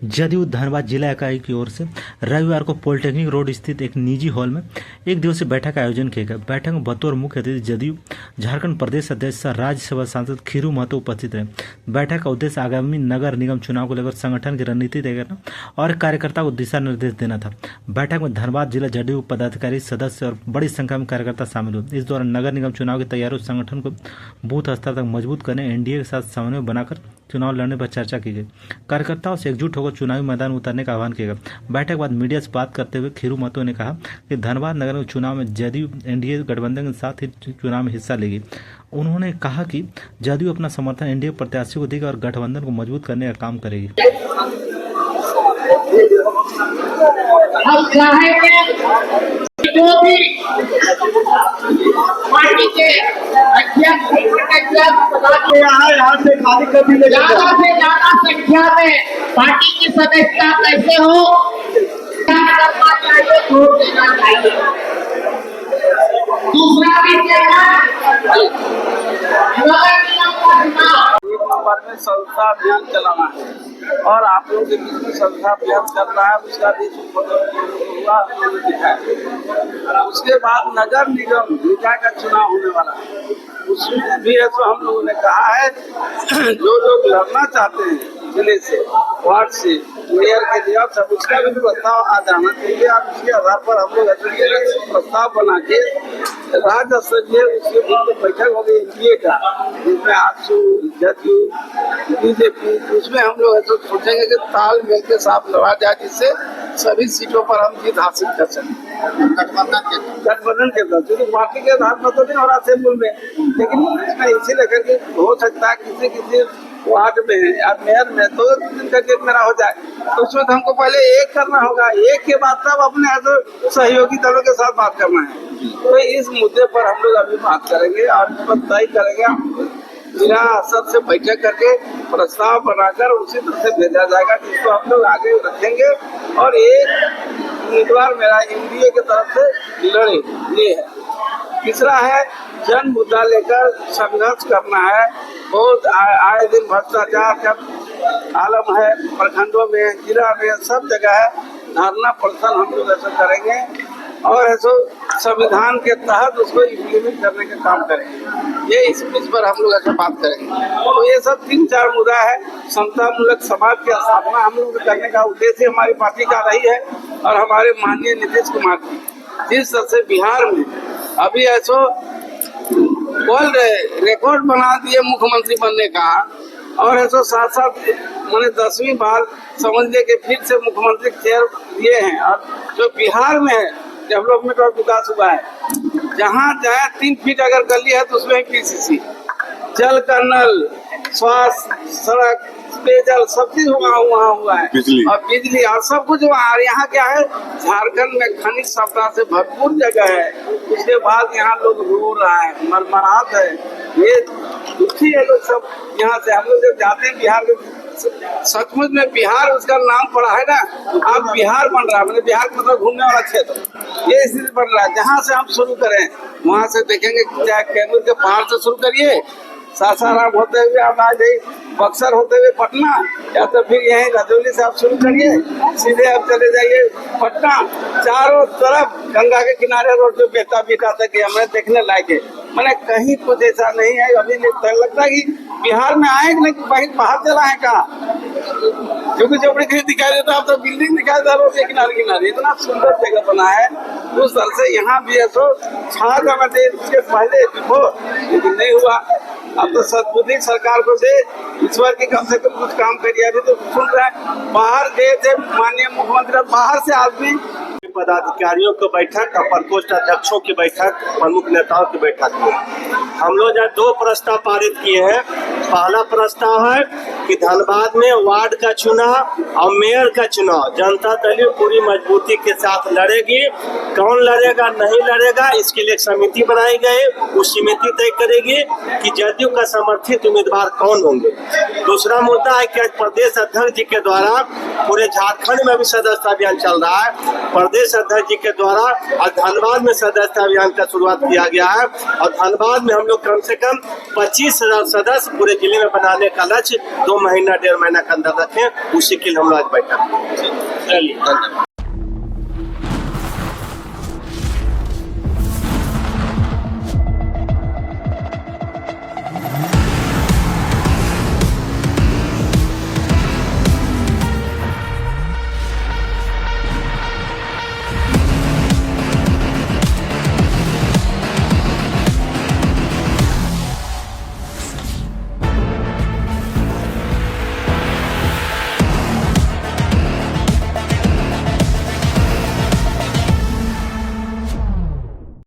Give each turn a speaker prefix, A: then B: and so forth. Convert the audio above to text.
A: जदयू धनबाद जिला इकाई की ओर से रविवार को पॉलिटेक्निक रोड स्थित एक निजी हॉल में एक दिवसीय बैठक का आयोजन किया गया। बैठक में बतौर मुख्य अतिथि जदयू झारखंड प्रदेश अध्यक्ष सह राज्यसभा सांसद खीरू महतो उपस्थित रहे। बैठक का उद्देश्य आगामी नगर निगम चुनाव को लेकर संगठन की रणनीति तय करना और कार्यकर्ताओं को दिशा निर्देश देना था। बैठक में धनबाद जिला जदयू पदाधिकारी, सदस्य और बड़ी संख्या में कार्यकर्ता शामिल हुए। इस दौरान नगर निगम चुनाव की तैयारियों, संगठन को बूथ स्तर तक मजबूत करने, एनडीए के साथ समन्वय बनाकर चुनाव लड़ने पर चर्चा की गई। कार्यकर्ताओं से एकजुट होकर चुनावी मैदान उतरने का आह्वान किया गया। बैठक के बाद मीडिया से बात करते हुए खीरू महतो ने कहा कि धनबाद नगर चुनाव में जदयू एनडीए गठबंधन के साथ ही चुनाव में हिस्सा लेगी। उन्होंने कहा कि जदयू अपना समर्थन एनडीए प्रत्याशी को देगी और गठबंधन को मजबूत करने का काम करेगी।
B: पार्टी के अध्यक्ष
C: यहाँ से खाली कर दी
B: ज्यादा से ज्यादा संख्या में पार्टी की सदस्यता कैसे हो, क्या करना चाहिए, वोट देना चाहिए। दूसरा भी नगर निगम का चुनाव
C: नंबर में संस्था अभियान चलाना है और आप लोगों के बीच में संस्था अभियान चल रहा है, उसका भी हुआ दिखाया। उसके बाद नगर निगम निकाय का चुनाव होने वाला है, उसमें भी है तो हम लोगों ने कहा है जो लोग लड़ना चाहते हैं जिले से, वार्ड से, मेयर के लिए सब उसका भी प्रस्ताव आ जाना चाहिए। आप उसके आधार पर हम लोग प्रस्ताव बना के राज्य स्तरीय उसके बैठक हो गई एनडीए का, जिसमें आजसू, जदयू, बीजेपी, उसमें हम लोग ऐसा सोचेंगे कि तालमेल के साथ लड़ा जाए, जिससे सभी सीटों पर हम जीत हासिल कर सकें गठबंधन के साथ। क्योंकि पार्टी के आधार पर तो नहीं हो रहा असेंबली में, लेकिन इसमें इसी लेकर के हो सकता है किसी वार्ड में या मेयर में तो दिन का एक मेरा हो जाए, तो उसमें तो हमको पहले एक करना होगा, एक के बाद तब अपने सहयोगी दलों के साथ बात करना है। तो इस मुद्दे पर हम लोग अभी बात करेंगे और तय करेंगे, जिला स्तर से बैठक करके प्रस्ताव बनाकर उसी तरह से भेजा जाएगा, जिसको हम लोग आगे रखेंगे और एक उम्मीदवार मेरा एनडीए की तरफ से लड़े, ये है। तीसरा है जन मुद्दा लेकर संघर्ष करना है। बहुत आए दिन भ्रष्टाचार का आलम है, प्रखंडों में, जिला में, सब जगह है। धरना प्रदर्शन हम लोग ऐसा करेंगे और ऐसा संविधान के तहत उसको इम्प्लीमेंट करने का काम करेंगे। ये इस पर हम लोग ऐसा बात करेंगे। तो ये सब 3-4 मुद्दा है। समता मूलक समाज की स्थापना हम लोग करने का उद्देश्य हमारी पार्टी का रही है और हमारे माननीय नीतीश कुमार जी जिस तरह से बिहार में अभी ऐसा बोल रहे रिकॉर्ड बना दिए मुख्यमंत्री बनने का, और ऐसा साथ साथ मैंने 10वीं बार समझने के फिर से मुख्यमंत्री चेयर दिए हैं। और जो बिहार में है डेवलपमेंट और विकास हुआ है, जहाँ चाहे 3 फीट अगर गली है तो उसमें पीसीसी, जल का नल, स्वास्थ्य, सड़क, पेयजल, सब चीज वहाँ हुआ है, और बिजली और सब कुछ वहाँ। यहाँ क्या है, झारखंड में खनिज संपदा से भरपूर जगह है। उसके बाद यहाँ लोग रो रहा है, मरमराहट है, ये दुखी है लोग सब। यहाँ से हम लोग जब जाते हैं बिहार में, सचमुच में बिहार उसका नाम पड़ा है ना, अब बिहार बन रहा है, मतलब बिहार मतलब घूमने वाला क्षेत्र, ये स्थिति बन रहा है। जहाँ से हम शुरू करें वहाँ से देखेंगे, चाहे कैमूर के पहाड़ से शुरू करिए, सासाराम होते हुए आप आ जाइए, बक्सर होते हुए पटना, या तो फिर यहीं रजौली से आप शुरू करिए, सीधे आप चले जाइए पटना। चारों तरफ गंगा के किनारे रोड पे बेहता बीता तक हमें देखने लायक है। मैंने कहीं कुछ ऐसा नहीं है अभी लगता है कि बिहार में आए कि नहीं, बाहर चला है कहा, क्योंकि झोपड़ी कहीं दिखाई देता है, अब तो बिल्डिंग दिखाई दे रहा है किनारे किनारे। इतना सुंदर जगह बना है, उस तरह से यहाँ भी ऐसा छा जाना चाहिए उसके पहले हो, लेकिन नहीं हुआ। अब तो सद्बुद्धि सरकार को दे, ईश्वर की कम से कम कुछ काम करिए। अभी तो सुन रहे हैं बाहर गए थे माननीय मुख्यमंत्री, बाहर से आदमी,
D: पदाधिकारियों की बैठक और प्रकोष्ठ अध्यक्षों की बैठक, प्रमुख नेताओं की बैठक में हम लोग जो 2 प्रस्ताव पारित किए हैं। पहला प्रस्ताव है कि धनबाद में वार्ड का चुनाव और मेयर का चुनाव जनता दल पूरी मजबूती के साथ लड़ेगी। कौन लड़ेगा नहीं लड़ेगा इसके लिए एक समिति बनाई गई, उस समिति तय करेगी कि जदयू का समर्थित उम्मीदवार कौन होंगे। दूसरा मुद्दा है कि प्रदेश अध्यक्ष जी के द्वारा पूरे झारखंड में भी सदस्यता अभियान चल रहा है। प्रदेश अध्यक्ष जी के द्वारा और धनबाद में सदस्यता अभियान का शुरुआत किया गया है, और धनबाद में हम लोग कम से कम 25,000 सदस्य पूरे जिले में बनाने का लक्ष्य महीना 1.5 महीना के अंदर रखें, उसी के लिए हम लोग आज बैठक। चलिए, धन्यवाद।